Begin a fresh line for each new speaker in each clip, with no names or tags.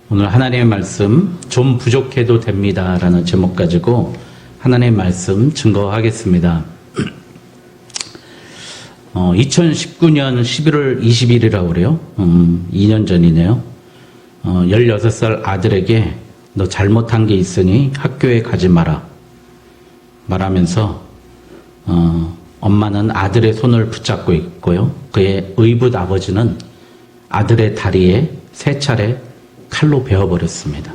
오늘 하나님의 말씀 좀 부족해도 됩니다 라는 제목 가지고 하나님의 말씀 증거하겠습니다. 2019년 11월 20일이라고 그래요. 2년 전이네요. 16살 아들에게 너 잘못한 게 있으니 학교에 가지 마라 말하면서 엄마는 아들의 손을 붙잡고 있고요. 그의 의붓 아버지는 아들의 다리에 3차례 칼로 베어버렸습니다.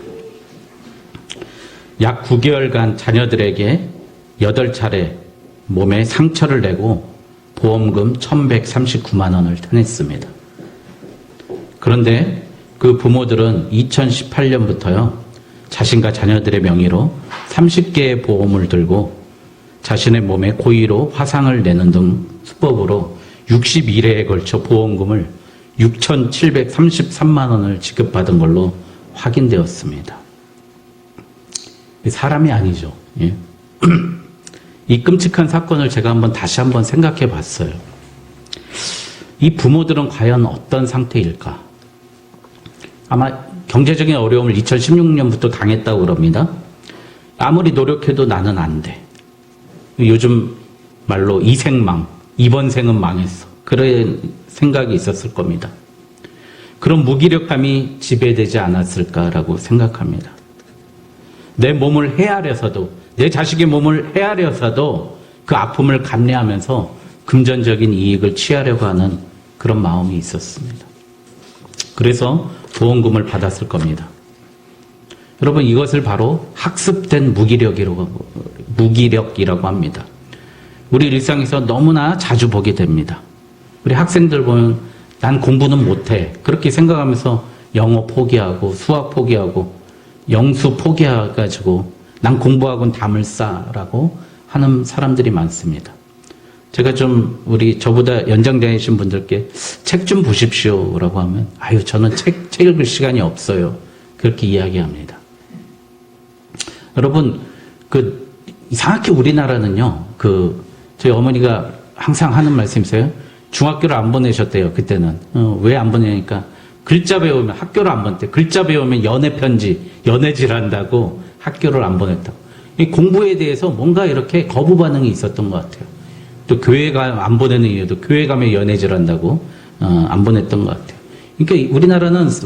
약 9개월간 자녀들에게 8차례 몸에 상처를 내고 보험금 1,139만 원을 타냈습니다. 그런데 그 부모들은 2018년부터요, 자신과 자녀들의 명의로 30개의 보험을 들고 자신의 몸에 고의로 화상을 내는 등 수법으로 61회에 걸쳐 보험금을 6,733만 원을 지급받은 걸로 확인되었습니다. 사람이 아니죠. 예. 이 끔찍한 사건을 제가 다시 한번 생각해 봤어요. 이 부모들은 과연 어떤 상태일까? 아마 경제적인 어려움을 2016년부터 당했다고 그럽니다. 아무리 노력해도 나는 안 돼. 요즘 말로 이생망, 이번 생은 망했어. 그런 생각이 있었을 겁니다. 그런 무기력함이 지배되지 않았을까라고 생각합니다. 내 몸을 헤아려서도, 내 자식의 몸을 헤아려서도 그 아픔을 감내하면서 금전적인 이익을 취하려고 하는 그런 마음이 있었습니다. 그래서 보험금을 받았을 겁니다. 여러분, 이것을 바로 학습된 무기력이라고 합니다. 우리 일상에서 너무나 자주 보게 됩니다. 우리 학생들 보면 난 공부는 못해 그렇게 생각하면서 영어 포기하고 수학 포기하고 영수 포기해가지고 난 공부하고는 담을 싸라고 하는 사람들이 많습니다. 제가 저보다 연장되신 분들께 책 좀 보십시오 라고 하면 저는 책 읽을 시간이 없어요 그렇게 이야기합니다. 여러분, 이상하게 우리나라는요, 저희 어머니가 항상 하는 말씀이 있어요. 중학교를 안 보내셨대요, 그때는. 왜 안 보내니까 글자 배우면, 학교를 안 보냈대. 글자 배우면 연애편지, 연애질 한다고 학교를 안 보냈다고. 이 공부에 대해서 뭔가 이렇게 거부 반응이 있었던 것 같아요. 또 교회가 안 보내는 이유도 교회 가면 연애질 한다고 안 보냈던 것 같아요. 그러니까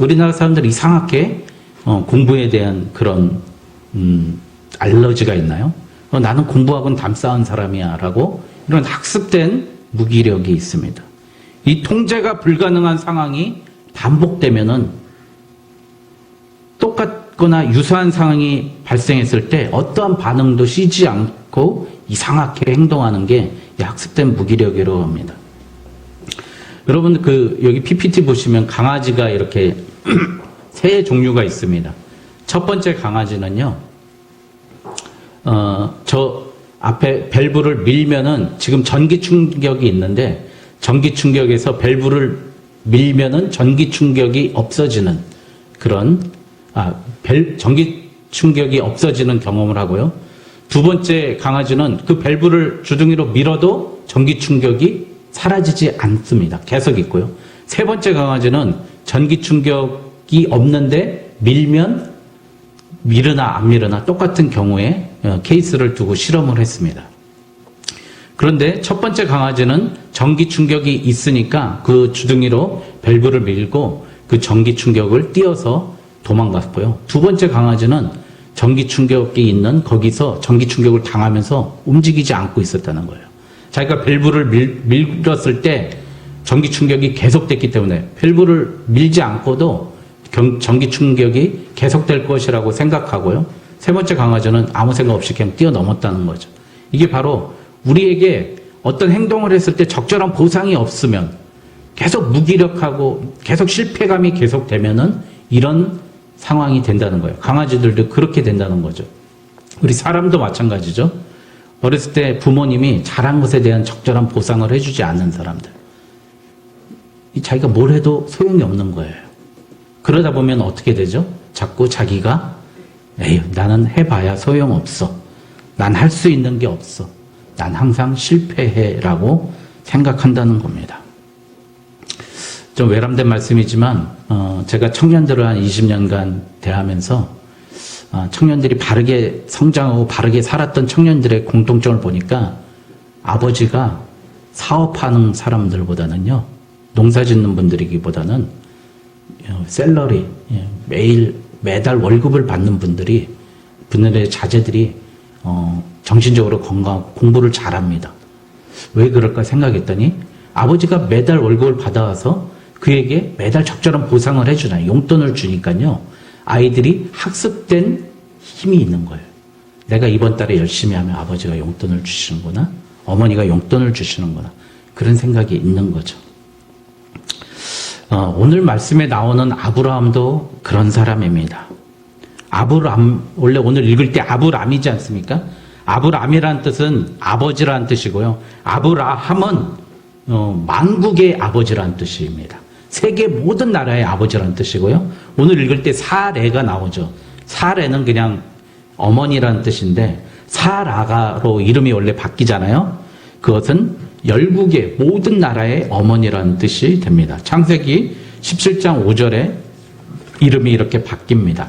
우리나라 사람들이 이상하게 공부에 대한 그런 알러지가 있나요? 나는 공부하고는 담 쌓은 사람이야 라고 이런 학습된 무기력이 있습니다. 이 통제가 불가능한 상황이 반복되면은 똑같거나 유사한 상황이 발생했을 때 어떠한 반응도 쉬지 않고 이상하게 행동하는 게 학습된 무기력이라고 합니다. 여러분, 여기 PPT 보시면 강아지가 이렇게 세 종류가 있습니다. 첫 번째 강아지는요, 저 앞에 밸브를 밀면은 지금 전기 충격이 있는데 전기 충격에서 밸브를 밀면은 전기 충격이 없어지는 그런 전기 충격이 없어지는 경험을 하고요. 두 번째 강아지는 그 밸브를 주둥이로 밀어도 전기 충격이 사라지지 않습니다. 계속 있고요. 세 번째 강아지는 전기 충격이 없는데 밀면 밀으나 안 밀으나 똑같은 경우에 케이스를 두고 실험을 했습니다. 그런데 첫 번째 강아지는 전기 충격이 있으니까 그 주둥이로 밸브를 밀고 그 전기 충격을 띄어서 도망갔고요. 두 번째 강아지는 전기 충격이 있는 거기서 전기 충격을 당하면서 움직이지 않고 있었다는 거예요. 자기가 밸브를 밀었을 때 전기 충격이 계속됐기 때문에 밸브를 밀지 않고도 전기 충격이 계속될 것이라고 생각하고요. 세 번째 강아지는 아무 생각 없이 그냥 뛰어넘었다는 거죠. 이게 바로 우리에게 어떤 행동을 했을 때 적절한 보상이 없으면 계속 무기력하고 계속 실패감이 계속되면은 이런 상황이 된다는 거예요. 강아지들도 그렇게 된다는 거죠. 우리 사람도 마찬가지죠. 어렸을 때 부모님이 잘한 것에 대한 적절한 보상을 해주지 않는 사람들. 자기가 뭘 해도 소용이 없는 거예요. 그러다 보면 어떻게 되죠? 자꾸 자기가 나는 해봐야 소용없어. 난 할 수 있는 게 없어. 난 항상 실패해 라고 생각한다는 겁니다. 좀 외람된 말씀이지만 제가 청년들을 한 20년간 대하면서 청년들이 바르게 성장하고 바르게 살았던 청년들의 공통점을 보니까 아버지가 사업하는 사람들보다는요, 농사짓는 분들이기보다는 셀러리, 매달 월급을 받는 분들의 자제들이 정신적으로 건강하고 공부를 잘합니다. 왜 그럴까 생각했더니 아버지가 매달 월급을 받아와서 그에게 매달 적절한 보상을 해주잖아요. 용돈을 주니까요, 아이들이 학습된 힘이 있는 거예요. 내가 이번 달에 열심히 하면 아버지가 용돈을 주시는구나, 어머니가 용돈을 주시는구나, 그런 생각이 있는 거죠. 오늘 말씀에 나오는 아브라함도 그런 사람입니다. 원래 오늘 읽을 때 아브람이지 않습니까? 아브람이라는 뜻은 아버지라는 뜻이고요. 아브라함은 만국의 아버지라는 뜻입니다. 세계 모든 나라의 아버지라는 뜻이고요. 오늘 읽을 때 사레가 나오죠. 사레는 그냥 어머니라는 뜻인데 사라가로 이름이 원래 바뀌잖아요. 그것은 열국의 모든 나라의 어머니라는 뜻이 됩니다. 창세기 17장 5절에 이름이 이렇게 바뀝니다.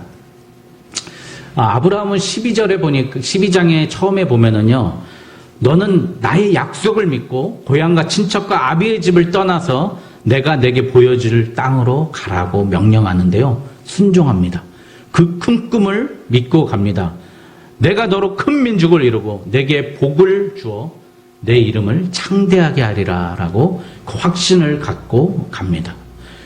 아브라함은 12장에 처음에 보면은요, 너는 나의 약속을 믿고 고향과 친척과 아비의 집을 떠나서 내가 내게 보여줄 땅으로 가라고 명령하는데요, 순종합니다. 그 큰 꿈을 믿고 갑니다. 내가 너로 큰 민족을 이루고 내게 복을 주어 내 이름을 창대하게 하리라 라고 그 확신을 갖고 갑니다.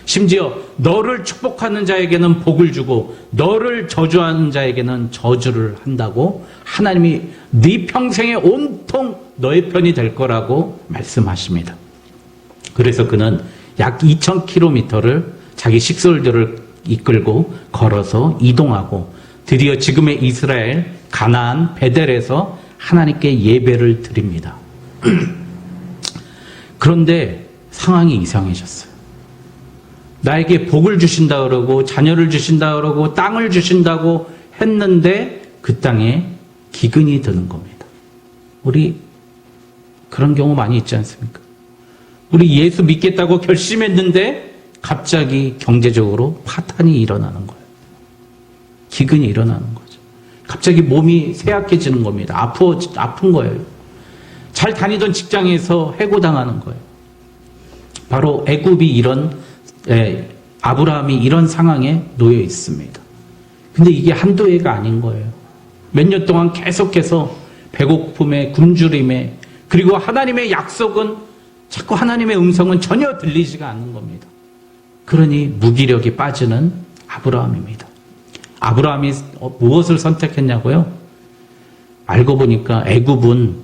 심지어 너를 축복하는 자에게는 복을 주고 너를 저주하는 자에게는 저주를 한다고 하나님이 네 평생에 온통 너의 편이 될 거라고 말씀하십니다. 그래서 그는 약 2000km를 자기 식솔들을 이끌고 걸어서 이동하고 드디어 지금의 이스라엘 가나안 베델에서 하나님께 예배를 드립니다. 그런데 상황이 이상해졌어요. 나에게 복을 주신다 그러고 자녀를 주신다 그러고 땅을 주신다고 했는데 그 땅에 기근이 드는 겁니다. 우리 그런 경우 많이 있지 않습니까? 우리 예수 믿겠다고 결심했는데 갑자기 경제적으로 파탄이 일어나는 거예요. 기근이 일어나는 거죠. 갑자기 몸이 쇠약해지는 겁니다. 아픈 거예요. 잘 다니던 직장에서 해고당하는 거예요. 바로 애굽이 아브라함이 이런 상황에 놓여 있습니다. 근데 이게 한두 해가 아닌 거예요. 몇 년 동안 계속해서 배고픔에 굶주림에, 그리고 하나님의 약속은, 자꾸 하나님의 음성은 전혀 들리지가 않는 겁니다. 그러니 무기력이 빠지는 아브라함입니다. 아브라함이 무엇을 선택했냐고요? 알고 보니까 애굽은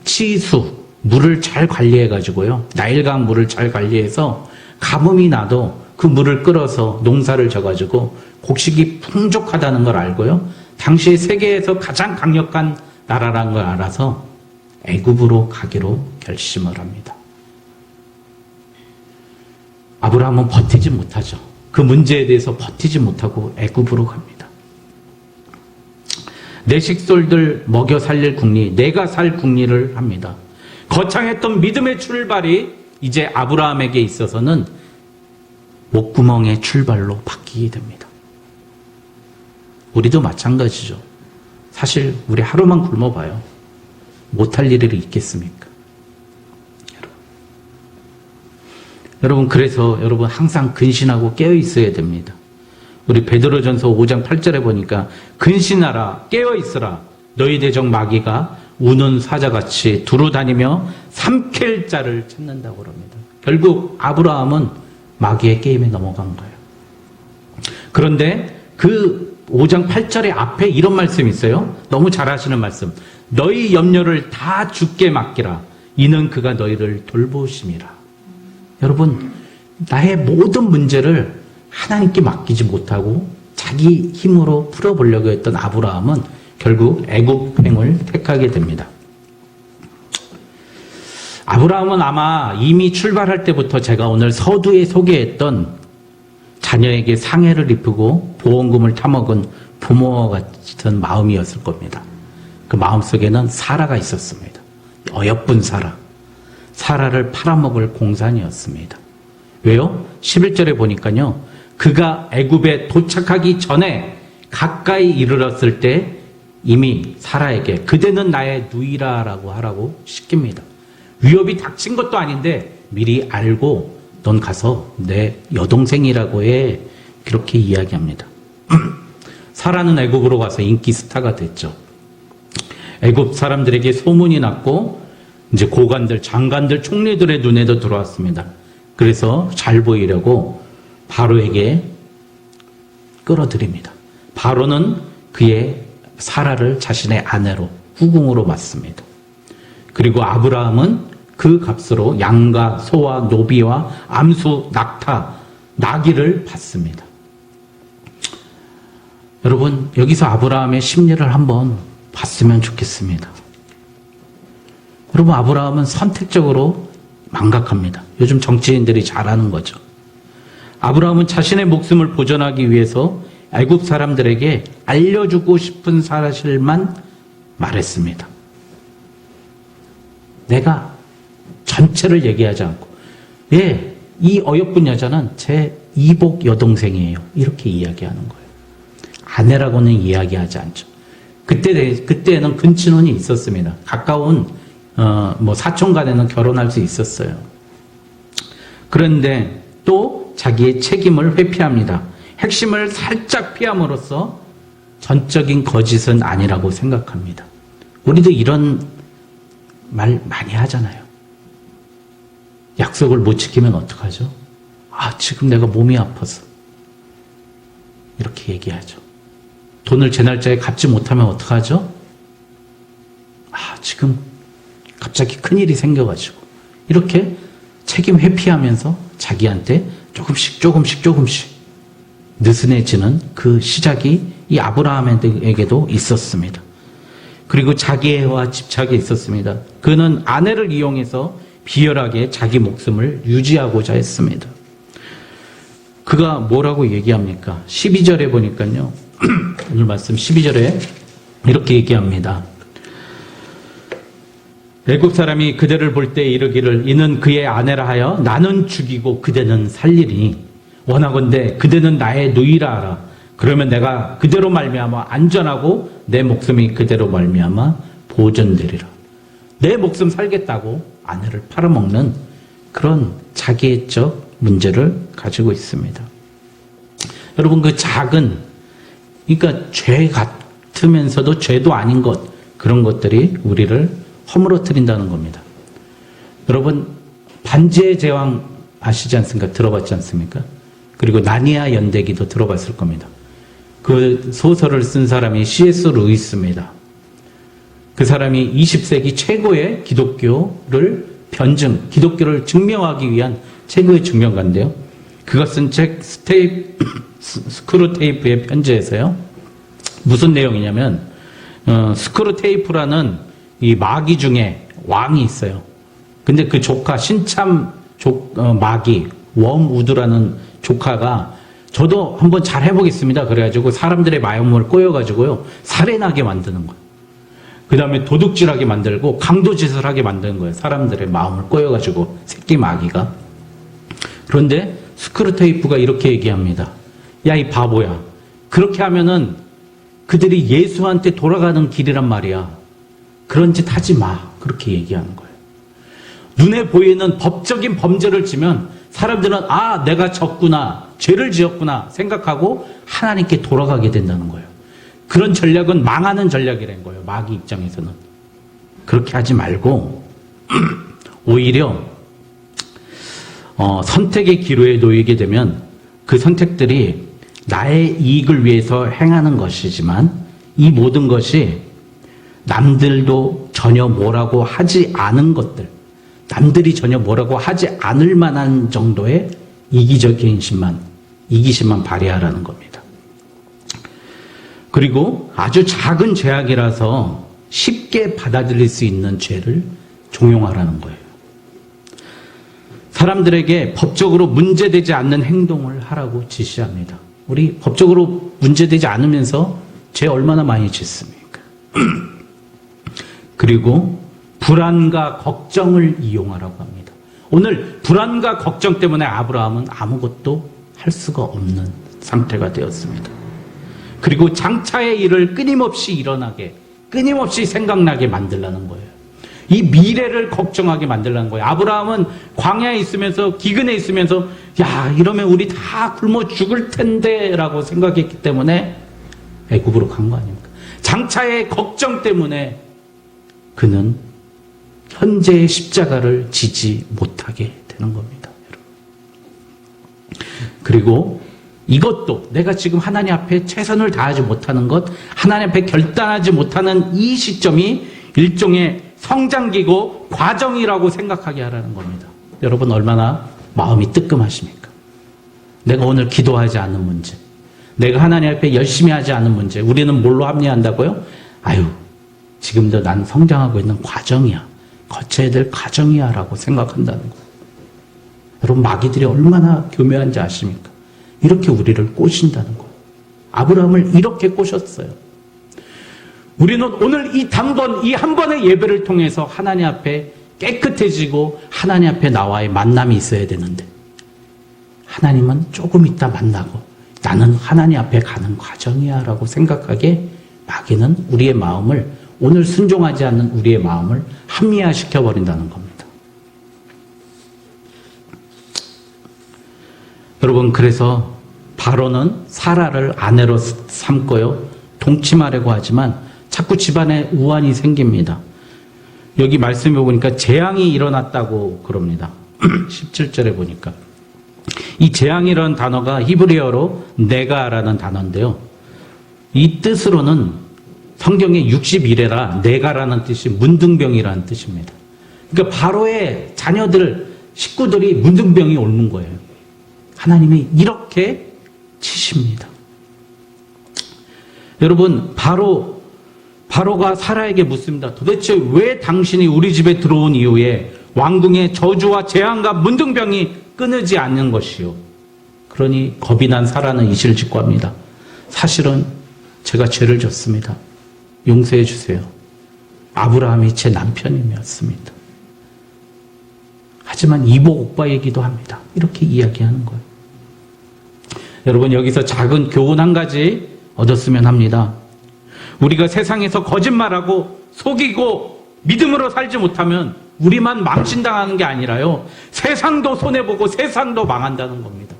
치수, 물을 잘 관리해가지고요, 나일강 물을 잘 관리해서 가뭄이 나도 그 물을 끌어서 농사를 져가지고 곡식이 풍족하다는 걸 알고요, 당시에 세계에서 가장 강력한 나라라는 걸 알아서 애굽으로 가기로 결심을 합니다. 아브라함은 버티지 못하죠. 그 문제에 대해서 버티지 못하고 애굽으로 갑니다. 내 식솔들 먹여 살릴 국리, 내가 살 국리를 합니다. 거창했던 믿음의 출발이 이제 아브라함에게 있어서는 목구멍의 출발로 바뀌게 됩니다. 우리도 마찬가지죠. 사실 우리 하루만 굶어봐요. 못할 일이 있겠습니까? 여러분, 그래서 여러분 항상 근신하고 깨어 있어야 됩니다. 우리 베드로전서 5장 8절에 보니까 근신하라, 깨어 있으라, 너희 대적 마귀가 우는 사자같이 두루 다니며 삼킬 자를 찾는다고 합니다. 결국 아브라함은 마귀의 게임에 넘어간 거예요. 그런데 그 5장 8절의 앞에 이런 말씀이 있어요. 너무 잘 아시는 말씀. 너희 염려를 다 주께 맡기라. 이는 그가 너희를 돌보심이라. 여러분, 나의 모든 문제를 하나님께 맡기지 못하고 자기 힘으로 풀어보려고 했던 아브라함은 결국 애굽행을 택하게 됩니다. 아브라함은 아마 이미 출발할 때부터 제가 오늘 서두에 소개했던 자녀에게 상해를 입히고 보험금을 타먹은 부모와 같은 마음이었을 겁니다. 그 마음속에는 사라가 있었습니다. 어여쁜 사라. 사라를 팔아먹을 공산이었습니다. 왜요? 11절에 보니까요. 그가 애굽에 도착하기 전에 가까이 이르렀을 때 이미 사라에게 그대는 나의 누이라라고 하라고 시킵니다. 위협이 닥친 것도 아닌데 미리 알고 넌 가서 내 여동생이라고 해. 그렇게 이야기합니다. 사라는 애굽으로 가서 인기 스타가 됐죠. 애굽 사람들에게 소문이 났고 이제 고관들, 장관들, 총리들의 눈에도 들어왔습니다. 그래서 잘 보이려고 바로에게 끌어들입니다. 바로는 그의 사라를 자신의 아내로 후궁으로 맞습니다. 그리고 아브라함은 그 값으로 양과 소와 노비와 암수, 낙타, 나귀를 받습니다. 여러분, 여기서 아브라함의 심리를 한번 봤으면 좋겠습니다. 여러분, 아브라함은 선택적으로 망각합니다. 요즘 정치인들이 잘하는 거죠. 아브라함은 자신의 목숨을 보존하기 위해서 애굽 사람들에게 알려주고 싶은 사실만 말했습니다. 내가 전체를 얘기하지 않고, 예, 이 어여쁜 여자는 제 이복 여동생이에요. 이렇게 이야기하는 거예요. 아내라고는 이야기하지 않죠. 그때는 근친혼이 있었습니다. 가까운 사촌 간에는 결혼할 수 있었어요. 그런데 또 자기의 책임을 회피합니다. 핵심을 살짝 피함으로써 전적인 거짓은 아니라고 생각합니다. 우리도 이런 말 많이 하잖아요. 약속을 못 지키면 어떡하죠? 지금 내가 몸이 아파서. 이렇게 얘기하죠. 돈을 제 날짜에 갚지 못하면 어떡하죠? 지금 갑자기 큰일이 생겨가지고. 이렇게 책임 회피하면서 자기한테 조금씩 느슨해지는 그 시작이 이 아브라함에게도 있었습니다. 그리고 자기애와 집착이 있었습니다. 그는 아내를 이용해서 비열하게 자기 목숨을 유지하고자 했습니다. 그가 뭐라고 얘기합니까? 12절에 보니까요. 오늘 말씀 12절에 이렇게 얘기합니다. 애굽 사람이 그대를 볼 때 이르기를 이는 그의 아내라 하여 나는 죽이고 그대는 살리니 원하건대 그대는 나의 누이라 하라. 그러면 내가 그대로 말미암아 안전하고 내 목숨이 그대로 말미암아 보존되리라. 내 목숨 살겠다고 아내를 팔아먹는 그런 자기애적 문제를 가지고 있습니다. 여러분, 그 작은, 그러니까 죄 같으면서도 죄도 아닌 것, 그런 것들이 우리를 허물어뜨린다는 겁니다. 여러분, 반지의 제왕 아시지 않습니까? 들어봤지 않습니까? 그리고 나니아 연대기도 들어봤을 겁니다. 그 소설을 쓴 사람이 C.S. 루이스입니다. 그 사람이 20세기 최고의 기독교를 기독교를 증명하기 위한 최고의 증명가인데요. 그가 쓴 책 스크루테이프의 편지에서요. 무슨 내용이냐면 스크루테이프라는 이 마귀 중에 왕이 있어요. 근데 그 조카 신참 마귀 웜우드라는 조카가 저도 한번 잘 해보겠습니다. 그래가지고 사람들의 마음을 꼬여가지고요 살인하게 만드는 거예요. 그 다음에 도둑질하게 만들고 강도짓을 하게 만드는 거예요. 사람들의 마음을 꼬여가지고 새끼 마귀가. 그런데 스크루테이프가 이렇게 얘기합니다. 야, 이 바보야. 그렇게 하면은 그들이 예수한테 돌아가는 길이란 말이야. 그런 짓 하지 마. 그렇게 얘기하는 거예요. 눈에 보이는 법적인 범죄를 지면 사람들은 내가 졌구나, 죄를 지었구나 생각하고 하나님께 돌아가게 된다는 거예요. 그런 전략은 망하는 전략이라는 거예요. 마귀 입장에서는. 그렇게 하지 말고 오히려 선택의 기로에 놓이게 되면 그 선택들이 나의 이익을 위해서 행하는 것이지만 이 모든 것이 남들도 전혀 뭐라고 하지 않은 것들, 남들이 전혀 뭐라고 하지 않을 만한 정도의 이기심만 발휘하라는 겁니다. 그리고 아주 작은 죄악이라서 쉽게 받아들일 수 있는 죄를 종용하라는 거예요. 사람들에게 법적으로 문제되지 않는 행동을 하라고 지시합니다. 우리 법적으로 문제되지 않으면서 죄 얼마나 많이 짓습니까? 그리고 불안과 걱정을 이용하라고 합니다. 오늘 불안과 걱정 때문에 아브라함은 아무것도 할 수가 없는 상태가 되었습니다. 그리고 장차의 일을 끊임없이 일어나게, 끊임없이 생각나게 만들라는 거예요. 이 미래를 걱정하게 만들라는 거예요. 아브라함은 광야에 있으면서, 기근에 있으면서, 야, 이러면 우리 다 굶어 죽을 텐데 라고 생각했기 때문에 애굽으로 간 거 아닙니까? 장차의 걱정 때문에 그는 현재의 십자가를 지지 못하게 되는 겁니다. 그리고 이것도 내가 지금 하나님 앞에 최선을 다하지 못하는 것, 하나님 앞에 결단하지 못하는 이 시점이 일종의 성장기고 과정이라고 생각하게 하라는 겁니다. 여러분 얼마나 마음이 뜨끔하십니까? 내가 오늘 기도하지 않는 문제, 내가 하나님 앞에 열심히 하지 않은 문제, 우리는 뭘로 합리한다고요? 아유, 지금도 난 성장하고 있는 과정이야, 거쳐야 될 과정이야 라고 생각한다는 거예요. 여러분 마귀들이 얼마나 교묘한지 아십니까? 이렇게 우리를 꼬신다는 거예요. 아브라함을 이렇게 꼬셨어요. 우리는 오늘 이 단번, 이 한 번의 예배를 통해서 하나님 앞에 깨끗해지고 하나님 앞에 나와의 만남이 있어야 되는데 하나님은 조금 있다 만나고 나는 하나님 앞에 가는 과정이야 라고 생각하게 마귀는 우리의 마음을, 오늘 순종하지 않는 우리의 마음을 합리화시켜버린다는 겁니다. 여러분, 그래서 바로는 사라를 아내로 삼고요, 동침하려고 하지만 자꾸 집안에 우환이 생깁니다. 여기 말씀해 보니까 재앙이 일어났다고 그럽니다. 17절에 보니까 이 재앙이라는 단어가 히브리어로 네가라는 단어인데요, 이 뜻으로는 성경에 60일에라 네가라는 뜻이 문둥병이라는 뜻입니다. 그러니까 바로의 자녀들, 식구들이 문둥병이 옮는 거예요. 하나님이 이렇게 치십니다. 여러분, 바로가 사라에게 묻습니다. 도대체 왜 당신이 우리 집에 들어온 이후에 왕궁의 저주와 재앙과 문둥병이 끊이지 않는 것이요? 그러니 겁이 난 사라는 이실을 짓고 합니다. 사실은 제가 죄를 졌습니다. 용서해 주세요. 아브라함이 제 남편이었습니다. 하지만 이복 오빠이기도 합니다. 이렇게 이야기하는 거예요. 여러분, 여기서 작은 교훈 한 가지 얻었으면 합니다. 우리가 세상에서 거짓말하고 속이고 믿음으로 살지 못하면 우리만 망신당하는 게 아니라요, 세상도 손해보고 세상도 망한다는 겁니다.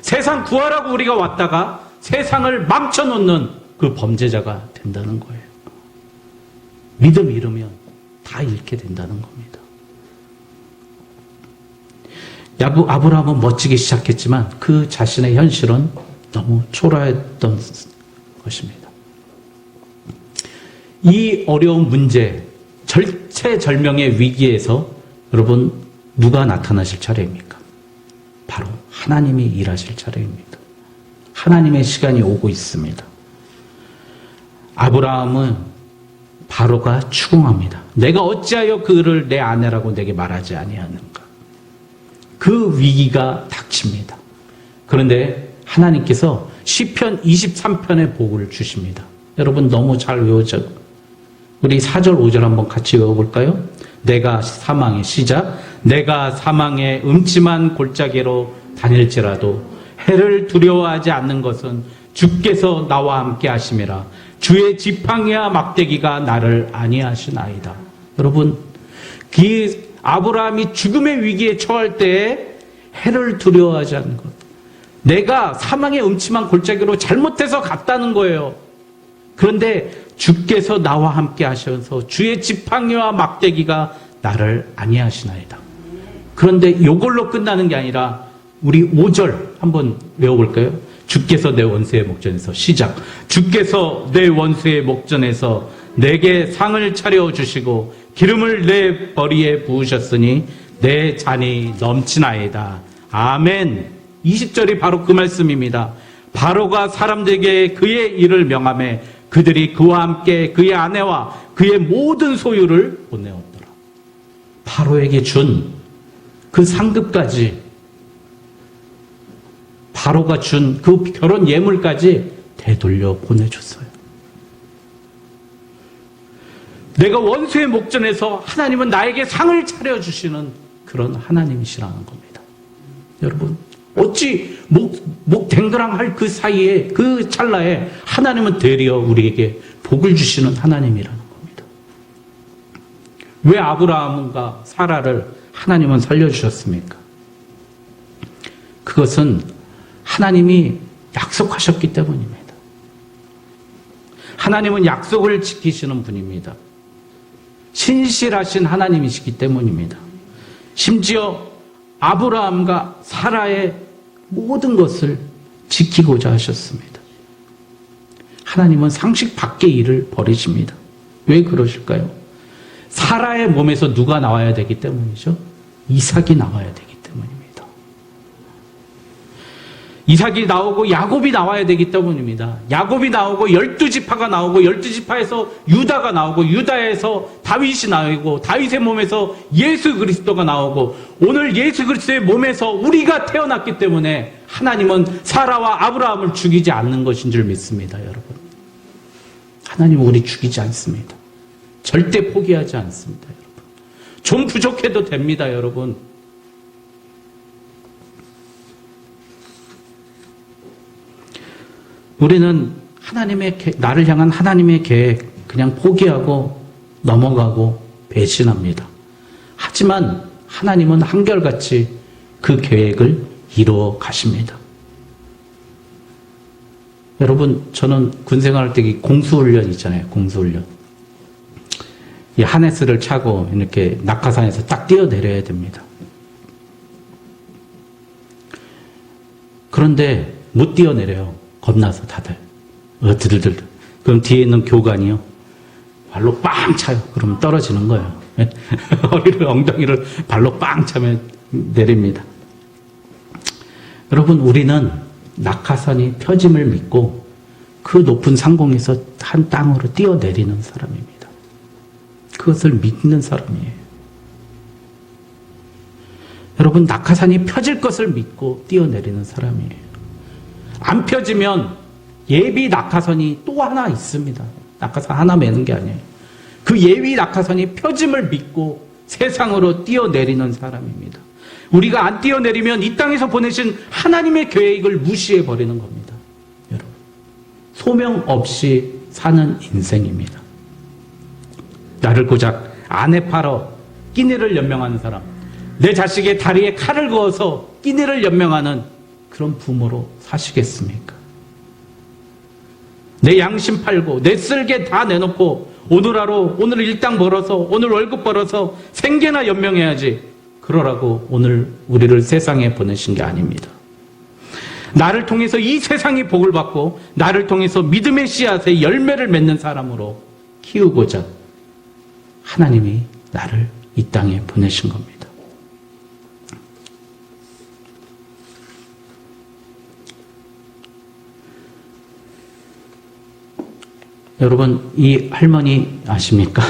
세상 구하라고 우리가 왔다가 세상을 망쳐놓는 그 범죄자가 된다는 거예요. 믿음 잃으면 다 잃게 된다는 겁니다. 아브라함은 멋지게 시작했지만 그 자신의 현실은 너무 초라했던 것입니다. 이 어려운 문제, 절체절명의 위기에서 여러분 누가 나타나실 차례입니까? 바로 하나님이 일하실 차례입니다. 하나님의 시간이 오고 있습니다. 아브라함은 바로가 추궁합니다. 내가 어찌하여 그를 내 아내라고 내게 말하지 아니하는가? 그 위기가 닥칩니다. 그런데 하나님께서 시편 23편의 복을 주십니다. 여러분 너무 잘 외우죠? 우리 4절 5절 한번 같이 외워볼까요? 내가 사망의 시작, 내가 사망의 음침한 골짜기로 다닐지라도 해를 두려워하지 않는 것은 주께서 나와 함께 하심이라. 주의 지팡이와 막대기가 나를 안위하시나이다. 여러분, 아브라함이 죽음의 위기에 처할 때에 해를 두려워하지 않는 것, 내가 사망의 음침한 골짜기로 잘못해서 갔다는 거예요. 그런데 주께서 나와 함께 하셔서 주의 지팡이와 막대기가 나를 안위하시나이다. 그런데 이걸로 끝나는 게 아니라 우리 5절 한번 외워볼까요? 주께서 내 원수의 목전에서 시작. 주께서 내 원수의 목전에서 내게 상을 차려주시고 기름을 내 머리에 부으셨으니 내 잔이 넘치나이다. 아멘. 20절이 바로 그 말씀입니다. 바로가 사람들에게 그의 일을 명하매 그들이 그와 함께 그의 아내와 그의 모든 소유를 보내었더라. 바로에게 준 그 상급까지, 바로가 준 그 결혼 예물까지 되돌려 보내줬어요. 내가 원수의 목전에서 하나님은 나에게 상을 차려주시는 그런 하나님이시라는 겁니다. 여러분, 어찌 목 댕그랑할 그 사이에, 그 찰나에 하나님은 되려 우리에게 복을 주시는 하나님이라는 겁니다. 왜 아브라함과 사라를 하나님은 살려주셨습니까? 그것은 하나님이 약속하셨기 때문입니다. 하나님은 약속을 지키시는 분입니다. 신실하신 하나님이시기 때문입니다. 심지어 아브라함과 사라의 모든 것을 지키고자 하셨습니다. 하나님은 상식 밖의 일을 버리십니다. 왜 그러실까요? 사라의 몸에서 누가 나와야 되기 때문이죠? 이삭이 나와야 되기 때문입니다. 이삭이 나오고 야곱이 나와야 되기 때문입니다. 야곱이 나오고 12지파가 나오고 12지파에서 유다가 나오고 유다에서 다윗이 나오고 다윗의 몸에서 예수 그리스도가 나오고 오늘 예수 그리스도의 몸에서 우리가 태어났기 때문에 하나님은 사라와 아브라함을 죽이지 않는 것인 줄 믿습니다. 여러분, 하나님은 우리 죽이지 않습니다. 절대 포기하지 않습니다. 여러분, 좀 부족해도 됩니다. 여러분, 우리는 나를 향한 하나님의 계획 그냥 포기하고 넘어가고 배신합니다. 하지만 하나님은 한결같이 그 계획을 이루어 가십니다. 여러분, 저는 군생활할 때 공수훈련 있잖아요. 공수훈련. 이 하네스를 차고 이렇게 낙하산에서 딱 뛰어내려야 됩니다. 그런데 못 뛰어내려요. 겁나서 다들 드들들. 그럼 뒤에 있는 교관이요, 발로 빵 차요. 그러면 떨어지는 거예요. 엉덩이를 발로 빵 차면 내립니다. 여러분, 우리는 낙하산이 펴짐을 믿고 그 높은 상공에서 한 땅으로 뛰어내리는 사람입니다. 그것을 믿는 사람이에요. 여러분, 낙하산이 펴질 것을 믿고 뛰어내리는 사람이에요. 안 펴지면 예비 낙하선이 또 하나 있습니다. 낙하산 하나 매는 게 아니에요. 그 예비 낙하선이 펴짐을 믿고 세상으로 뛰어내리는 사람입니다. 우리가 안 뛰어내리면 이 땅에서 보내신 하나님의 계획을 무시해버리는 겁니다. 여러분, 소명 없이 사는 인생입니다. 나를 고작 아내 팔어 끼니를 연명하는 사람, 내 자식의 다리에 칼을 그어서 끼니를 연명하는 그런 부모로 사시겠습니까? 내 양심 팔고 내 쓸개 다 내놓고 오늘 하루, 오늘 일당 벌어서, 오늘 월급 벌어서 생계나 연명해야지, 그러라고 오늘 우리를 세상에 보내신 게 아닙니다. 나를 통해서 이 세상이 복을 받고 나를 통해서 믿음의 씨앗의 열매를 맺는 사람으로 키우고자 하나님이 나를 이 땅에 보내신 겁니다. 여러분, 이 할머니 아십니까?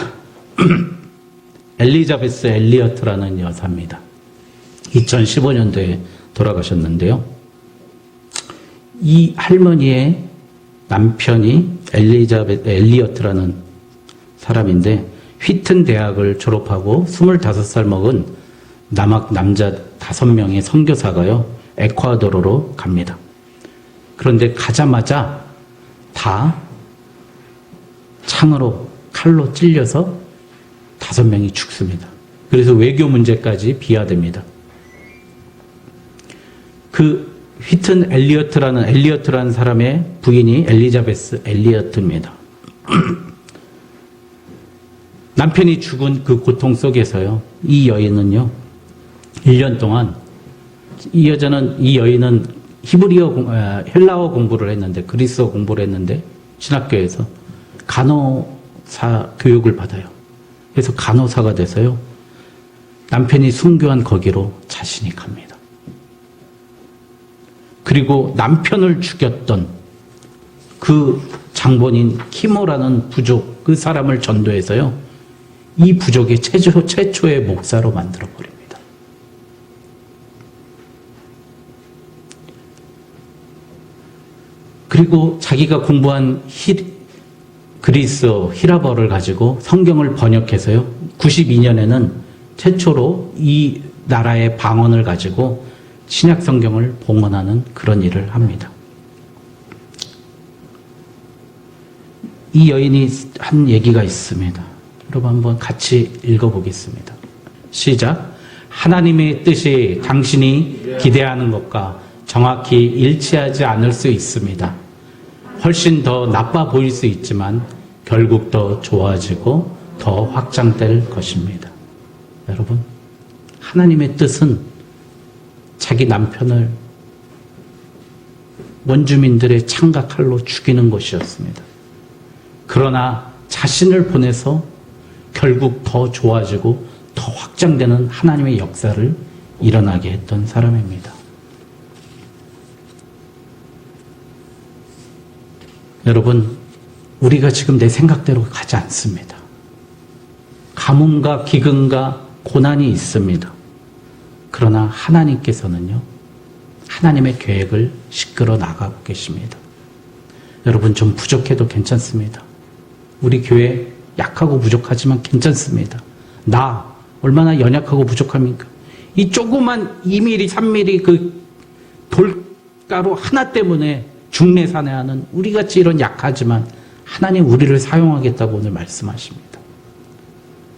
엘리자베스 엘리어트라는 여사입니다. 2015년도에 돌아가셨는데요. 이 할머니의 남편이 엘리어트라는 사람인데, 휘튼 대학을 졸업하고 25살 먹은 남자 5명의 선교사가요, 에콰도르로 갑니다. 그런데 가자마자 다 창으로, 칼로 찔려서 5명이 죽습니다. 그래서 외교 문제까지 비화됩니다. 그 휘튼 엘리어트라는 사람의 부인이 엘리자베스 엘리어트입니다. 남편이 죽은 그 고통 속에서요, 이 여인은요, 1년 동안, 이 여인은 헬라어 공부를 했는데, 그리스어 공부를 했는데, 신학교에서 간호사 교육을 받아요. 그래서 간호사가 돼서요, 남편이 순교한 거기로 자신이 갑니다. 그리고 남편을 죽였던 그 장본인 키모라는 부족, 그 사람을 전도해서요, 이 부족의 최초의 목사로 만들어버립니다. 그리고 자기가 공부한 그리스어, 히라버를 가지고 성경을 번역해서요, 92년에는 최초로 이 나라의 방언을 가지고 신약 성경을 봉헌하는 그런 일을 합니다. 이 여인이 한 얘기가 있습니다. 여러분 한번 같이 읽어보겠습니다. 시작. 하나님의 뜻이 당신이 기대하는 것과 정확히 일치하지 않을 수 있습니다. 훨씬 더 나빠 보일 수 있지만 결국 더 좋아지고 더 확장될 것입니다. 여러분, 하나님의 뜻은 자기 남편을 원주민들의 창과 칼로 죽이는 것이었습니다. 그러나 자신을 보내서 결국 더 좋아지고 더 확장되는 하나님의 역사를 일어나게 했던 사람입니다. 여러분, 우리가 지금 내 생각대로 가지 않습니다. 가뭄과 기근과 고난이 있습니다. 그러나 하나님께서는요, 하나님의 계획을 이끌어 나가고 계십니다. 여러분, 좀 부족해도 괜찮습니다. 우리 교회 약하고 부족하지만 괜찮습니다. 나 얼마나 연약하고 부족합니까? 이 조그만 2mm, 3mm 그 돌가루 하나 때문에 중내산해하는 우리같이 이런 약하지만 하나님 우리를 사용하겠다고 오늘 말씀하십니다.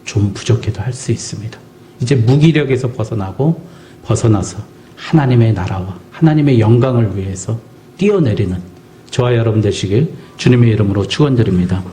좀 부족해도 할 수 있습니다. 이제 무기력에서 벗어나서 하나님의 나라와 하나님의 영광을 위해서 뛰어내리는 저와 여러분 되시길 주님의 이름으로 축원드립니다.